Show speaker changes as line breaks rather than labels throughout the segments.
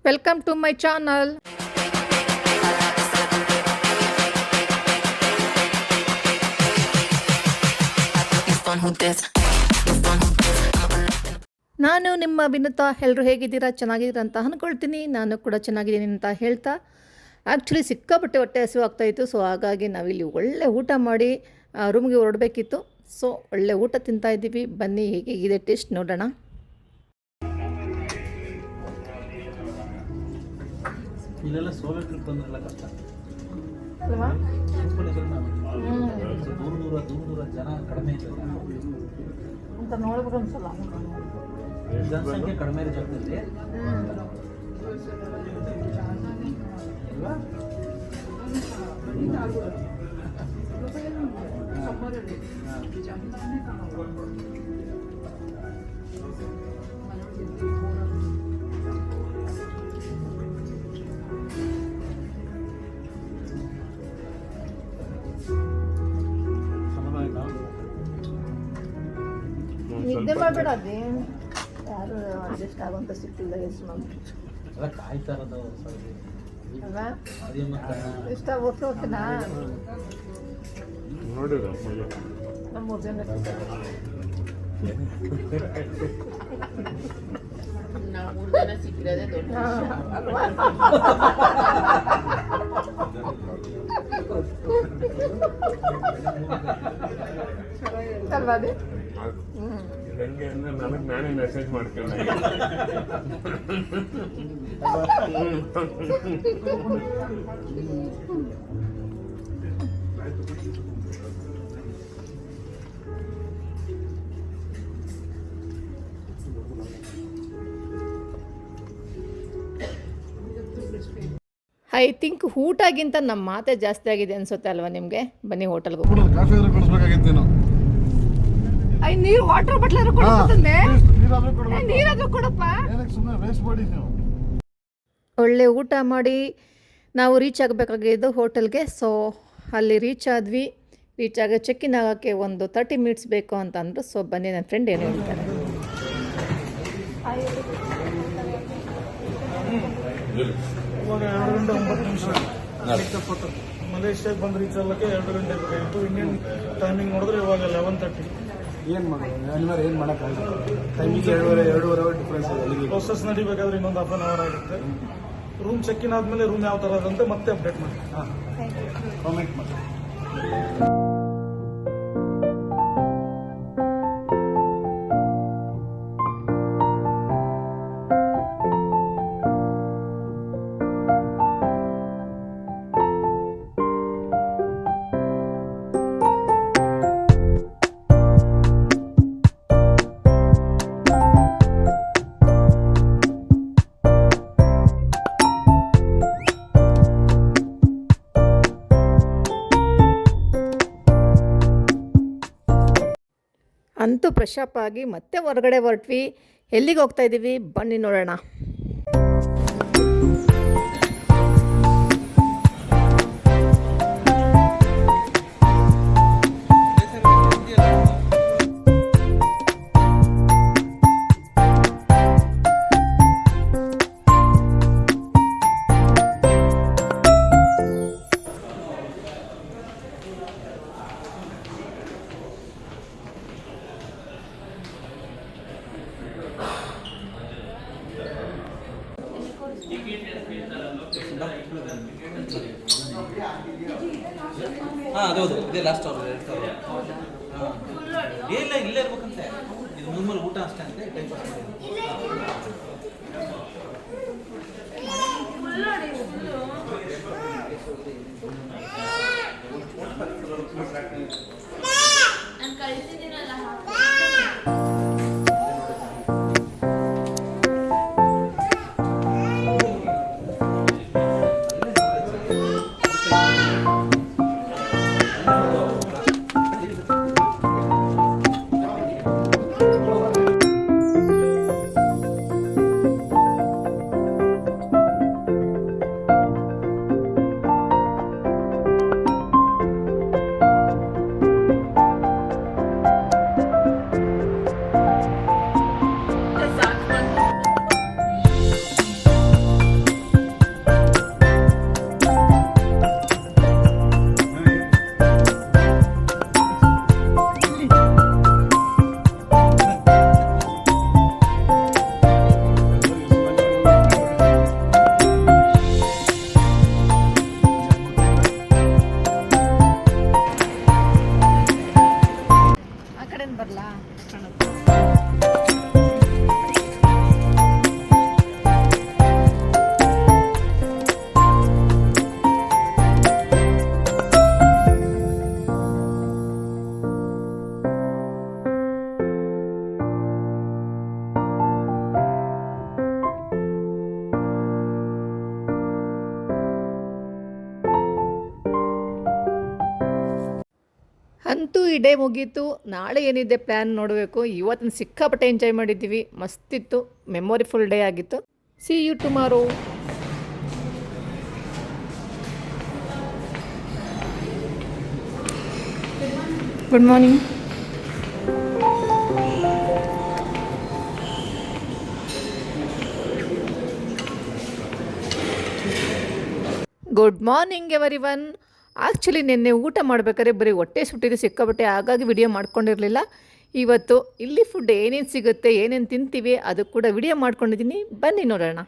Welcome to my channel. ನಾನು ನಿಮ್ಮ ವಿನುತಾ. ಎಲ್ಲರೂ ಹೇಗಿದ್ದೀರಾ? ಚೆನ್ನಾಗಿದ್ದೀರಾ ಅಂತ ಅಂದ್ಕೊಳ್ತೀನಿ. ನಾನು ಕೂಡ ಚೆನ್ನಾಗಿದ್ದೀನಿ ಅಂತ ಹೇಳ್ತಾ, ಆ್ಯಕ್ಚುಲಿ ಸಿಕ್ಕಾಪಟ್ಟೆ ಹೊಟ್ಟೆ ಹಸಿವು ಆಗ್ತಾಯಿತ್ತು. ಸೊ ಹಾಗಾಗಿ ನಾವಿಲ್ಲಿ ಒಳ್ಳೆ ಊಟ ಮಾಡಿ ರೂಮ್ಗೆ ಹೊರಡಬೇಕಿತ್ತು. ಸೊ ಒಳ್ಳೆ ಊಟ ತಿಂತಾಯಿದ್ದೀವಿ. ಬನ್ನಿ ಹೇಗಿದೆ ಟೇಸ್ಟ್ ನೋಡೋಣ.
ಇಲ್ಲೆಲ್ಲ ಸೋಲೋ ಟ್ರಿಪ್ ಬಂದ್ರಲ್ಲ ಕಷ್ಟ
ಅಲ್ವಾ?
ದೂರ ಜನ ಕಡಿಮೆ ಇದ್ದಲ್ಲ
ಅಂತ ನೋಡ್ಬೇಕು ಅನ್ಸಲ್ಲ.
ಜನಸಂಖ್ಯೆ ಕಡಿಮೆ ಇರೋ ಜಾಗದಲ್ಲಿ
ನಿದ್ದೆ ಮಾಡಬೇಡ. ಅದೇ ಯಾರು ಅಡ್ಜಸ್ಟ್ ಆಗುವಂತ ಸಿಕ್ತಿಲ್ಲ. ಎಷ್ಟು
ಎಲ್ಲ ಕಾಯ್ತಾ ಇರೋದು
ಅಲ್ವಾ?
ಅದೇ ಮತ್ತೆ
ಇಷ್ಟ ಹೋಗ್ತೀನಾ
ನೋಡಿ
ನಮ್ಮ 3 ಜನ
ನಾವು 3 ಜನ ಸಿಕ್ಕಿರೋದೇ ದೊಡ್ಡ
ಅಲ್ವಾ? ಅದೇ
ಹೆಂಗೆ ಅಂದ್ರೆ ನನಗೆ ನಾನೇ ಮೆಸೇಜ್ ಮಾಡ್ಕೊಂಡೆ.
ಐ ಥಿಂಕ್ ಊಟಗಿಂತ ನಮ್ಮ ಮಾತೆ ಜಾಸ್ತಿ ಆಗಿದೆ ಅನ್ಸುತ್ತೆ ಅಲ್ವಾ ನಿಮಗೆ? ಬನ್ನಿ ಹೋಟೆಲ್ಗೆ ಹೋಗಿ.
ಕಾಫಿ ಕೊಡಿಸ್ಬೇಕಾಗಿತ್ತು ನೀನು.
ನೀರು ವಾಟರ್ ಬಾಟ್ಲ್ ಕೊಡಂದೆ. ನೀರಾದ್ರೂ ಕೊಡಪ್ಪ.
ಸುಮ್ಮನೆ ವೇಸ್ಟ್ ಮಾಡಿ ನೀವು.
ಒಳ್ಳೆ ಊಟ ಮಾಡಿ ನಾವು ರೀಚ್ ಆಗಬೇಕಾಗಿದ್ದು ಹೋಟೆಲ್ಗೆ. ಸೊ ಅಲ್ಲಿ ರೀಚ್ ಆದ್ವಿ. ರೀಚ್ ಆಗ ಚೆಕ್ಕಿನ್ ಆಗೋಕ್ಕೆ ಒಂದು 30 ಮಿನಿಟ್ಸ್ ಬೇಕು ಅಂತ ಅಂದರು. ಸೊ ಬನ್ನಿ, ನನ್ನ ಫ್ರೆಂಡ್ ಏನು ಹೇಳ್ತಾರೆ.
ಇವಾಗ 2 ಗಂಟೆ 9 ನಿಮಿಷ ಮಲೇಷ್ಯಾಗೆ ಬಂದು ರೀಚ್ ಆಗಲಿಕ್ಕೆ 2 ಗಂಟೆ ಬೇಕಾಗಿತ್ತು. ಇಂಡಿಯನ್ ಟೈಮಿಂಗ್ ನೋಡಿದ್ರೆ ಇವಾಗ 11:30.
ಏನು ಮಾಡೋದು? ಏನು ಮಾಡೋಕ್ಕಾಗಲ್ಲ. ಟೈಮಿಗೆ 2.5 ಅವರ್ ಡಿಫ್ರೆನ್ಸ್ ಇದೆ.
ಪ್ರೊಸೆಸ್ ನಡಿಬೇಕಾದ್ರೆ ಇನ್ನೊಂದು 1/2 ಅವರ್ ಆಗುತ್ತೆ. ರೂಮ್ ಚೆಕ್ ಇನ್ ಆದಮೇಲೆ ರೂಮ್ ಯಾವ ಥರ ಅದಂತೆ ಮತ್ತೆ ಅಪ್ಡೇಟ್ ಮಾಡಿ.
ಕಾಮೆಂಟ್ ಮಾಡಿ.
ಅಂತೂ ಫ್ರೆಶ್ ಅಪ್ ಆಗಿ ಮತ್ತೆ ಹೊರಗಡೆ ಹೊರಟ್ವಿ. ಎಲ್ಲಿಗೆ ಹೋಗ್ತಾ ಇದ್ದೀವಿ ಬನ್ನಿ ನೋಡೋಣ.
ಅದೌದು, ಇದೇ ಲಾಸ್ಟ್ ಅವರ್ 2,000. ಇಲ್ಲ ಇಲ್ಲೇ ಇರ್ಬೇಕಂತೆ. ಇದು ಮುಂದ್ಮೇಲೆ ಊಟ ಅಷ್ಟೇ ಅಂತೆ. ಟೈಮ್ ಪಾಸ್
ನಾನು ಕಳಿಸಿದ್ದೀನಲ್ಲ.
ಅಂತೂ ಈ ಡೇ ಮುಗೀತು. ನಾಳೆ ಏನಿದೆ ಪ್ಲ್ಯಾನ್ ನೋಡಬೇಕು. ಇವತ್ತಿನ ಸಿಕ್ಕಾಪಟ್ಟೆ ಎಂಜಾಯ್ ಮಾಡಿದ್ದೀವಿ, ಮಸ್ತಿತ್ತು, ಮೆಮೊರಿಫುಲ್ ಡೇ ಆಗಿತ್ತು. See you tomorrow. Good morning. Good morning everyone. Actually ನಿನ್ನೆ ಊಟ ಮಾಡಬೇಕಾದ್ರೆ ಬರೀ ಹೊಟ್ಟೆ ಸುಟ್ಟಿದ್ದು ಸಿಕ್ಕಾಬಟ್ಟೆ, ಹಾಗಾಗಿ ವಿಡಿಯೋ ಮಾಡ್ಕೊಂಡಿರಲಿಲ್ಲ. ಇವತ್ತು ಇಲ್ಲಿ ಫುಡ್ ಏನೇನು ಸಿಗುತ್ತೆ, ಏನೇನು ತಿಂತೀವಿ ಅದು ಕೂಡ ವಿಡಿಯೋ ಮಾಡ್ಕೊಂಡಿದ್ದೀನಿ. ಬನ್ನಿ ನೋಡೋಣ.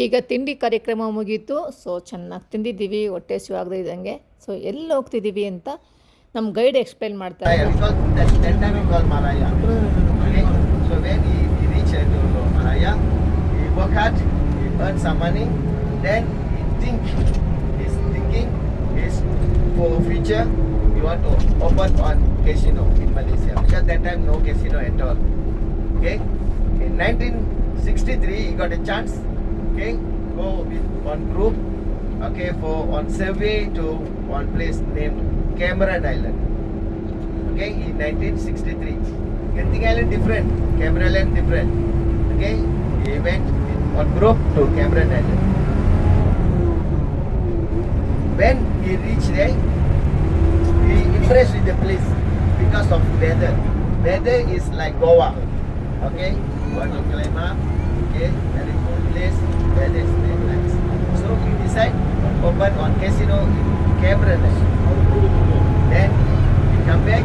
ಈಗ ತಿಂಡಿ ಕಾರ್ಯಕ್ರಮ ಮುಗೀತು. ಸೊ ಚೆನ್ನಾಗಿ ತಿಂದಿದ್ದೀವಿ, ಹೊಟ್ಟೆ ಹಸಿವಾಗದೇ ಇದ್ದಂಗೆ. ಸೊ ಎಲ್ಲಿ ಹೋಗ್ತಿದ್ದೀವಿ ಅಂತ ನಮ್ಮ ಗೈಡ್ ಎಕ್ಸ್ಪ್ಲೈನ್ ಮಾಡ್ತಾರೆ.
Because that time we call Malaya. Okay? So when he reach to Malaya, he work hard, he earn some money, then he his thinking is for future he want to open one casino in Malaysia. Because that time no casino at all. Okay? In 1963 he got a chance. Okay, go with one group. Okay, for on survey to one place named Cameron Island. Okay, in 1963. Genting Island different, Cameron Island different. Okay, he went with one group to Cameron Island. When he reached there, he impressed with the place because of weather. Weather is like Goa. Okay, one of Kalema. Okay, very cool place. Weather is very nice. So he decided to open one casino in Cameron Island. Then he come back.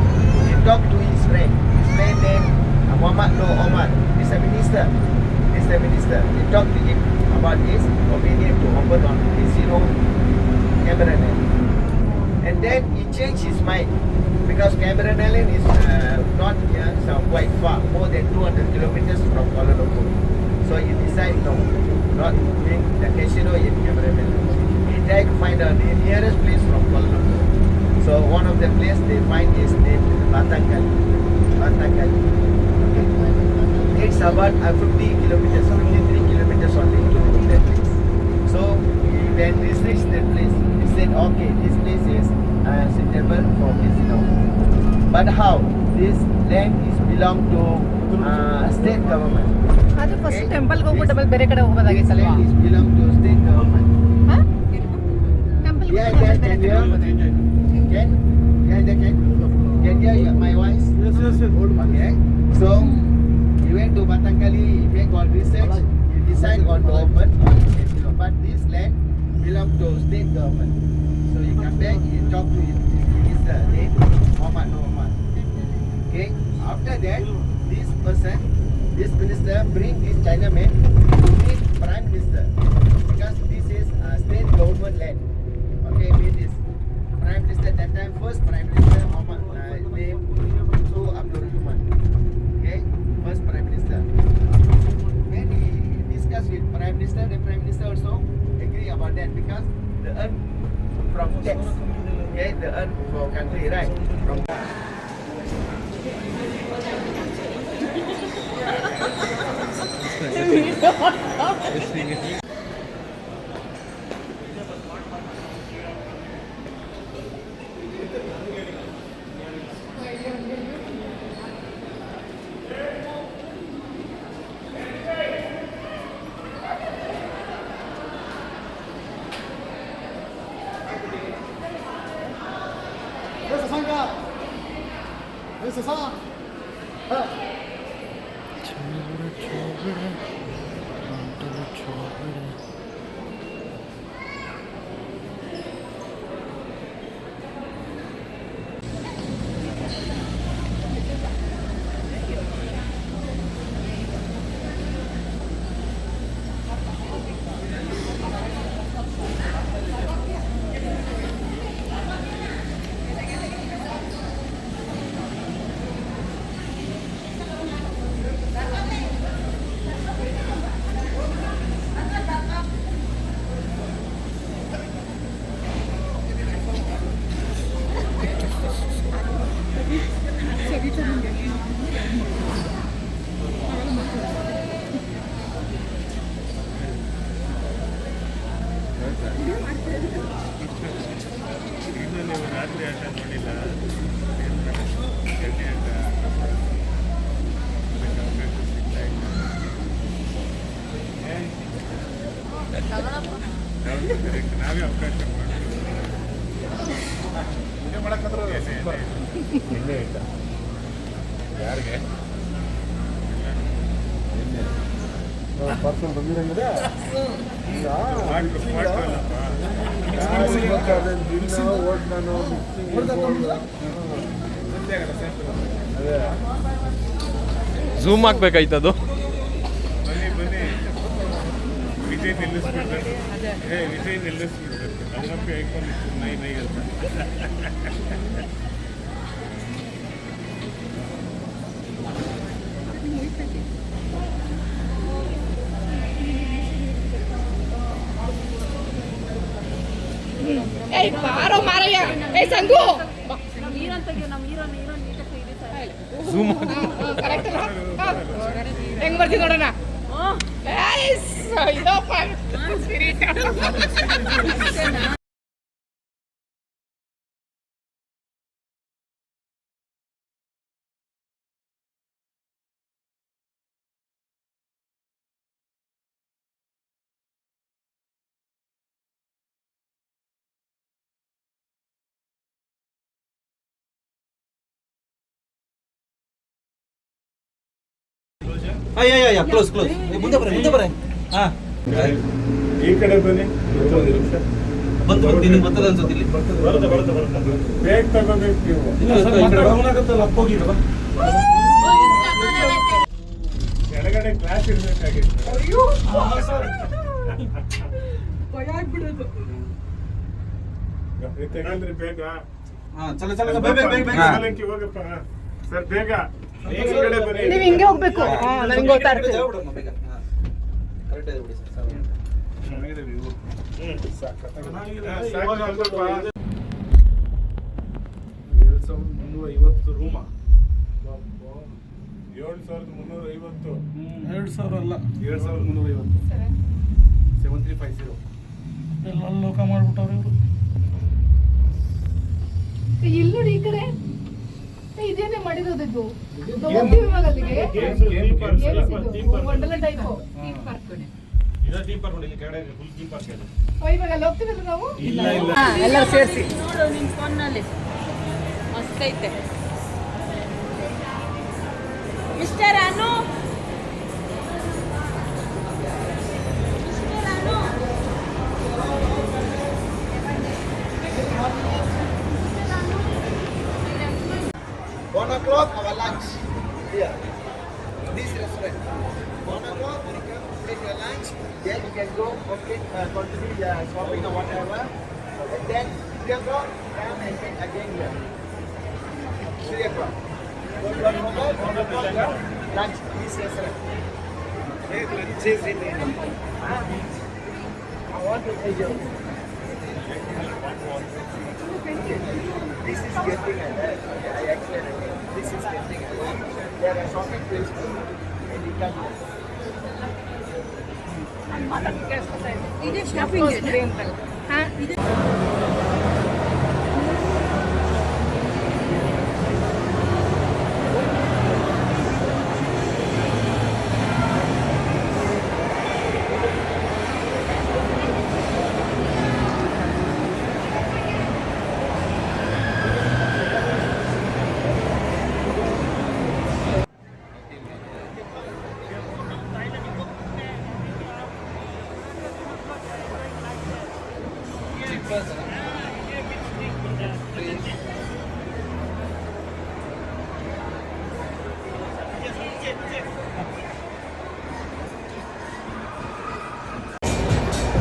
He talked to his friend. His friend named Muhammad Noor Omar. He's a minister. He talked to him about his opinion to open one casino in Cameron Island. And then he changed his mind because Cameron Island is not here, so quite far, more than 200 kilometers from Kuala Lumpur. So he decided no, not doing the casino in Cameron Island. He tried to find the nearest place from Kuala Lumpur. So one of the place they find is named Batangkali. Okay. It's about 50 kilometers, 53 kilometers only to that place. So when he reached that place, he said, okay, this place is suitable for casino. But how? This land is belong to state government.
ಆದರೆ first ಟೆಂಪಲ್ಗೆ ಹೋಗ್ಬಿಟ್ಟು ಆಮೇಲೆ ಬೇರೆ ಕಡೆ ಹೋಗ್ಬೋದಾಗಿತ್ತಲ್ವಾ?
Land is belong to state government.
ಹಾಂ, ಟೆಂಪಲ್ಗೆ
Yeah,
ಹೋಗ್ಬಿಟ್ಟು
can
ಬೇರೆ
you
ಕಡೆ
can hear my voice?
Yes, yes, yes.
Okay. So he went to Batangkali, he make all research, he decide on to open on casino. But this land belong to state government. So he come back, he talk to his minister named Muhammad Noor Omar. Okay. After that, this minister bring this Chinaman to meet Prime Minister because this is state government land. Okay, meet this Prime Minister that time, first Prime Minister Muhammad name Tunku Abdul Rahman. Okay, first Prime Minister. When he discussed with Prime Minister, the Prime Minister also agree about that because the earn from tax. Okay, the earn for country, right? From
ನಾವೇ ಅವಕಾಶ ನಿನ್ನೆ ಆಯ್ತಾ ಯಾರಿಗೆ
parcel ಬಂದಿರಂಗಿದೆ ಈಗ vote ನಾನು
zoom ಹಾಕ್ಬೇಕಾಯ್ತದು.
ಬನ್ನಿ ಬನ್ನಿ ವಿಜಯ್ ನಿಲ್ಲಿಸ್ಬಿಡ್ಬೇಕು. ವಿಜಯ್ ನಿಲ್ಲಿಸ್ಬಿಡ್ಬೇಕು. ಅದಕ್ಕೆ ಹೇಳ್ಕೊಂಡಿತ್ತು ನೈ ನೈ ಅಂತ.
ಏಯ್ ಬಾರೋ ಮಾರಯ್ಯ, ಏಯ್ ಸಂಗು
ಝೂಮ್
ಕರೆಕ್ಟ್ ಹೆಂಗ್ ಬರ್ತೀನಿ ನೋಡೋಣ. ಇದಪ್ಪ ಸ್ಪಿರಿಟ್.
ಕ್ಲೋಸ್ ಮುಂದೆ ಬರ ಹಾ
ಈ ಕಡೆ ಬನ್ನಿ
ಬಂತು ನಿನಗೆ ಬರ್ತದೆ ಅನ್ಸುತ್ತೆ ಇಲ್ಲಿ
ಬೇಗ ತಗೋಬೇಕು ನೀವು.
ಅಪ್ಪೋಗಿರಲ್ಲ
ಕೆಳಗಡೆ ಕ್ಲಾಸ್ ಇರ್ಬೇಕಾಗಿತ್ತು. ತೆಗಲ್ರಿ ಬೇಗ.
ಹಾ ಚಲ ಬೇಗ
ಸಾಲಂಕಿ ಹೋಗಪ್ಪ. ಸರ್ ಬೇಗ ಈ ಕಡೆ ಬನ್ನಿ.
ನೀವು ಹಿಂಗೆ ಹೋಗ್ಬೇಕು. ನನಗೆ ಗೊತ್ತಾಗ್ತದೆ.
ಕರೆಕ್ಟ್ ಇದೆ ಬಿಡಿ ಸರ್.
ಸಾಕು, ಅಲ್ವಪ್ಪ?
2350 ರೂಮ
7350.
2000 ಅಲ್ಲ 7350 7350 ಎಲ್ಲ ಲೋಕ ಮಾಡ್ಬಿಟ್ಟವ್ರು ಇವರು.
ಇಲ್ಲಿ ನೋಡಿ ಈ ಕಡೆ ಇದೇನೇ ಮಾಡಿರೋದು ಇದು ವಂಡರ್ಲಾ ಟೈಪು. ಇವಾಗ ಅಲ್ಲಿ ಹೋಗ್ತೀವಲ್ಲ ನಾವು ಎಲ್ಲ ಸೇರಿಸಿ
ನೋಡು ನಿನ್ ಫೋನ್ನಲ್ಲಿ ಮಸ್ತ್ ಐತೆ. Mister Anu, mister Anu,
1 o'clock our lunch here. This restaurant. 1 o'clock you come take your lunch. Then you can go continue shopping or whatever. And then 3 o'clock come and eat again here. 3 o'clock. 1 o'clock lunch this restaurant. I want to tell you. This is getting I explain again. This is getting there are shopping places and you can
ಇದೆ shopping ಅಂತಲ್ಲ.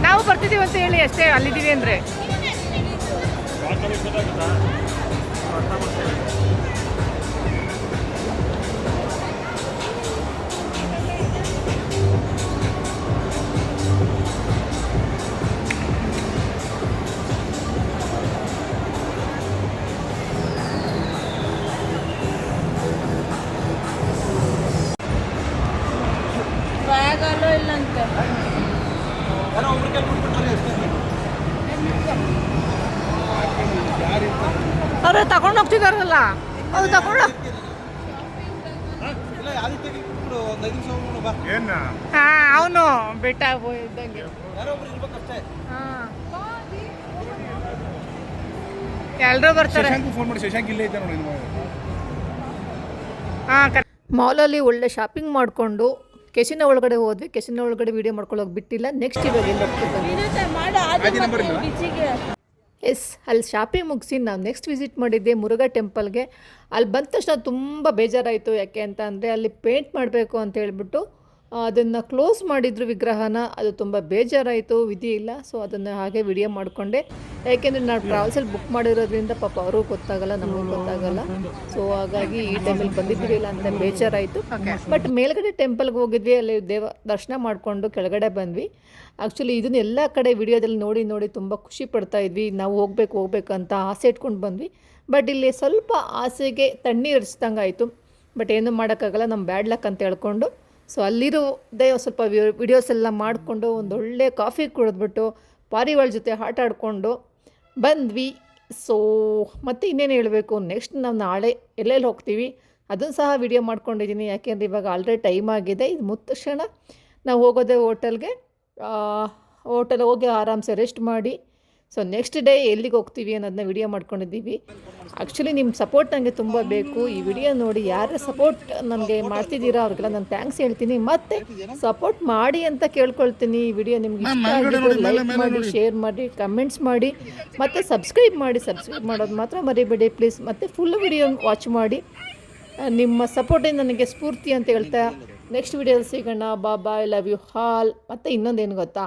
ನಾವು ಬರ್ತಿದ್ದೀವಿ ಅಂತ ಹೇಳಿ ಅಷ್ಟೇ, ಅಲ್ಲಿದ್ದೀವಿ ಅಂದರೆ.
ಬ್ಯಾಗಲ್ಲೋ ಇಲ್ಲಂತೆ.
ಯಾರೋ ಒಬ್ರು ಕೇಳ್ಬಿಟ್ಬಿಟ್ರೆ ಅಷ್ಟೇ.
ಅವರು ತಗೊಂಡು ಹೋಗ್ತಿದಾರಲ್ಲ, ಅದು ತಗೊಂಡು
ಇಲ್ಲ ಆದಿತ್ಯ ಬಿಟ್ಬಿಡು, ಒಂದು 5 ನಿಮಿಷ ಹೋಗ್ಬಿಡು ಬಾ.
ಏನ
ಹಾಂ ಅವನು ಬೆಟ್ಟ ಇದ್ದಂಗೆ.
ಯಾರೋ ಒಬ್ರು ಇರ್ಬೇಕಷ್ಟೇ.
ಹಾಂ ಎಲ್ಲರೂ ಬರ್ತಾರೆ.
ಫೋನ್ ಮಾಡಿ, ಶಶಾಂಕ್ ಇಲ್ಲೇ ಐತೆ ನೋಡಿ.
ಮಾಲಲ್ಲಿ ಒಳ್ಳೆ ಶಾಪಿಂಗ್ ಮಾಡಿಕೊಂಡು ಕೆಸಿನ ಒಳಗಡೆ ಹೋದ್ವಿ. ಕೆಸಿನ ಒಳಗಡೆ ವೀಡಿಯೋ ಮಾಡ್ಕೊಳ್ಳೋಕೆ ಬಿಟ್ಟಿಲ್ಲ. ನೆಕ್ಸ್ಟ್ ಇವಾಗ ಎಲ್ಲ
ಇರುತ್ತೆ ಮಾಡು ಅದು ಬಿಜಿಗೆ.
ಎಸ್, ಅಲ್ಲಿ ಶಾಪಿಂಗ್ ಮುಗಿಸಿ ನಾವು ನೆಕ್ಸ್ಟ್ ವಿಸಿಟ್ ಮಾಡಿದ್ದೆ ಮುರುಘಾ ಟೆಂಪಲ್ಗೆ. ಅಲ್ಲಿ ಬಂದ ತಕ್ಷಣ ತುಂಬ ಬೇಜಾರಾಯಿತು. ಯಾಕೆ ಅಂತ ಅಂದರೆ ಅಲ್ಲಿ ಪೇಂಟ್ ಮಾಡಬೇಕು ಅಂತ ಹೇಳ್ಬಿಟ್ಟು ಅದನ್ನು ಕ್ಲೋಸ್ ಮಾಡಿದ್ರು ವಿಗ್ರಹನ. ಅದು ತುಂಬ ಬೇಜಾರಾಯಿತು, ವಿಧಿ ಇಲ್ಲ. ಸೊ ಅದನ್ನು ಹಾಗೆ ವಿಡಿಯೋ ಮಾಡಿಕೊಂಡೆ. ಯಾಕೆಂದರೆ ನಾವು ಟ್ರಾವೆಲ್ಸಲ್ಲಿ ಬುಕ್ ಮಾಡಿರೋದ್ರಿಂದ ಪಾಪ ಅವ್ರಿಗೂ ಗೊತ್ತಾಗಲ್ಲ, ನಮಗೂ ಗೊತ್ತಾಗಲ್ಲ. ಸೊ ಹಾಗಾಗಿ ಈ ಟೈಮಲ್ಲಿ ಬಂದಿದ್ದಿಲ್ಲ ಅಂತ ಬೇಜಾರಾಯಿತು. ಬಟ್ ಮೇಲ್ಗಡೆ ಟೆಂಪಲ್ಗೆ ಹೋಗಿದ್ವಿ, ಅಲ್ಲಿ ದರ್ಶನ ಮಾಡಿಕೊಂಡು ಕೆಳಗಡೆ ಬಂದ್ವಿ. ಆ್ಯಕ್ಚುಲಿ ಇದನ್ನ ಎಲ್ಲ ಕಡೆ ವಿಡಿಯೋದಲ್ಲಿ ನೋಡಿ ತುಂಬ ಖುಷಿ ಪಡ್ತಾ ಇದ್ವಿ. ನಾವು ಹೋಗ್ಬೇಕು ಅಂತ ಆಸೆ ಇಟ್ಕೊಂಡು ಬಂದ್ವಿ. ಬಟ್ ಇಲ್ಲಿ ಸ್ವಲ್ಪ ಆಸೆಗೆ ತಣ್ಣೀರು ಹರಿಸ್ದಂಗೆ ಆಯಿತು. ಬಟ್ ಏನೂ ಮಾಡೋಕ್ಕಾಗಲ್ಲ, ನಮ್ಮ ಬ್ಯಾಡ್ ಲಕ್ ಅಂತ ಹೇಳ್ಕೊಂಡು ಸೊ ಅಲ್ಲಿರೋದೇ ಸ್ವಲ್ಪ ವಿಡಿಯೋಸ್ ಎಲ್ಲ ಮಾಡಿಕೊಂಡು ಒಂದೊಳ್ಳೆ ಕಾಫಿ ಕುಡಿದ್ಬಿಟ್ಟು ಪಾರಿವಾಳ ಜೊತೆ ಆಟ ಆಡಿಕೊಂಡು ಬಂದ್ವಿ. ಸೊ ಮತ್ತೆ ಇನ್ನೇನು ಹೇಳಬೇಕು, ನೆಕ್ಸ್ಟ್ ನಾವು ನಾಳೆ ಎಲ್ಲೆಲ್ಲಿ ಹೋಗ್ತೀವಿ ಅದನ್ನು ಸಹ ವಿಡಿಯೋ ಮಾಡ್ಕೊಂಡಿದ್ದೀನಿ. ಯಾಕೆಂದರೆ ಇವಾಗ ಆಲ್ರೆಡಿ ಟೈಮ್ ಆಗಿದೆ. ಇದು ಮುಗಿದ ತಕ್ಷಣ ನಾವು ಹೋಗೋದೇ ಹೋಟೆಲ್ ಹೋಗಿ ಆರಾಮ್ಸೆ ರೆಸ್ಟ್ ಮಾಡಿ ಸೊ ನೆಕ್ಸ್ಟ್ ಡೇ ಎಲ್ಲಿಗೆ ಹೋಗ್ತೀವಿ ಅನ್ನೋದನ್ನ ವಿಡಿಯೋ ಮಾಡ್ಕೊಂಡಿದ್ದೀವಿ. ಆ್ಯಕ್ಚುಲಿ ನಿಮ್ಮ ಸಪೋರ್ಟ್ ನನಗೆ ತುಂಬ ಬೇಕು. ಈ ವಿಡಿಯೋ ನೋಡಿ ಯಾರು ಸಪೋರ್ಟ್ ನನಗೆ ಮಾಡ್ತಿದ್ದೀರಾ ಅವ್ರಿಗೆಲ್ಲ ನಾನು ಥ್ಯಾಂಕ್ಸ್ ಹೇಳ್ತೀನಿ. ಮತ್ತು ಸಪೋರ್ಟ್ ಮಾಡಿ ಅಂತ ಕೇಳ್ಕೊಳ್ತೀನಿ. ಈ ವಿಡಿಯೋ ನಿಮ್ಗೆ ಇಷ್ಟ ಆಗಿದ್ರೆ ಲೈಕ್ ಮಾಡಿ, ಶೇರ್ ಮಾಡಿ, ಕಮೆಂಟ್ಸ್ ಮಾಡಿ ಮತ್ತು ಸಬ್ಸ್ಕ್ರೈಬ್ ಮಾಡೋದು ಮಾತ್ರ ಮರಿಬೇಡಿ ಪ್ಲೀಸ್. ಮತ್ತು ಫುಲ್ ವಿಡಿಯೋ ವಾಚ್ ಮಾಡಿ. ನಿಮ್ಮ ಸಪೋರ್ಟೇ ನನಗೆ ಸ್ಫೂರ್ತಿ ಅಂತ ಹೇಳ್ತಾ ನೆಕ್ಸ್ಟ್ ವಿಡಿಯೋದಲ್ಲಿ ಸಿಗೋಣ. ಬಾಯ್, ಲವ್ ಯು ಆಲ್. ಮತ್ತು ಇನ್ನೊಂದೇನು ಗೊತ್ತಾ,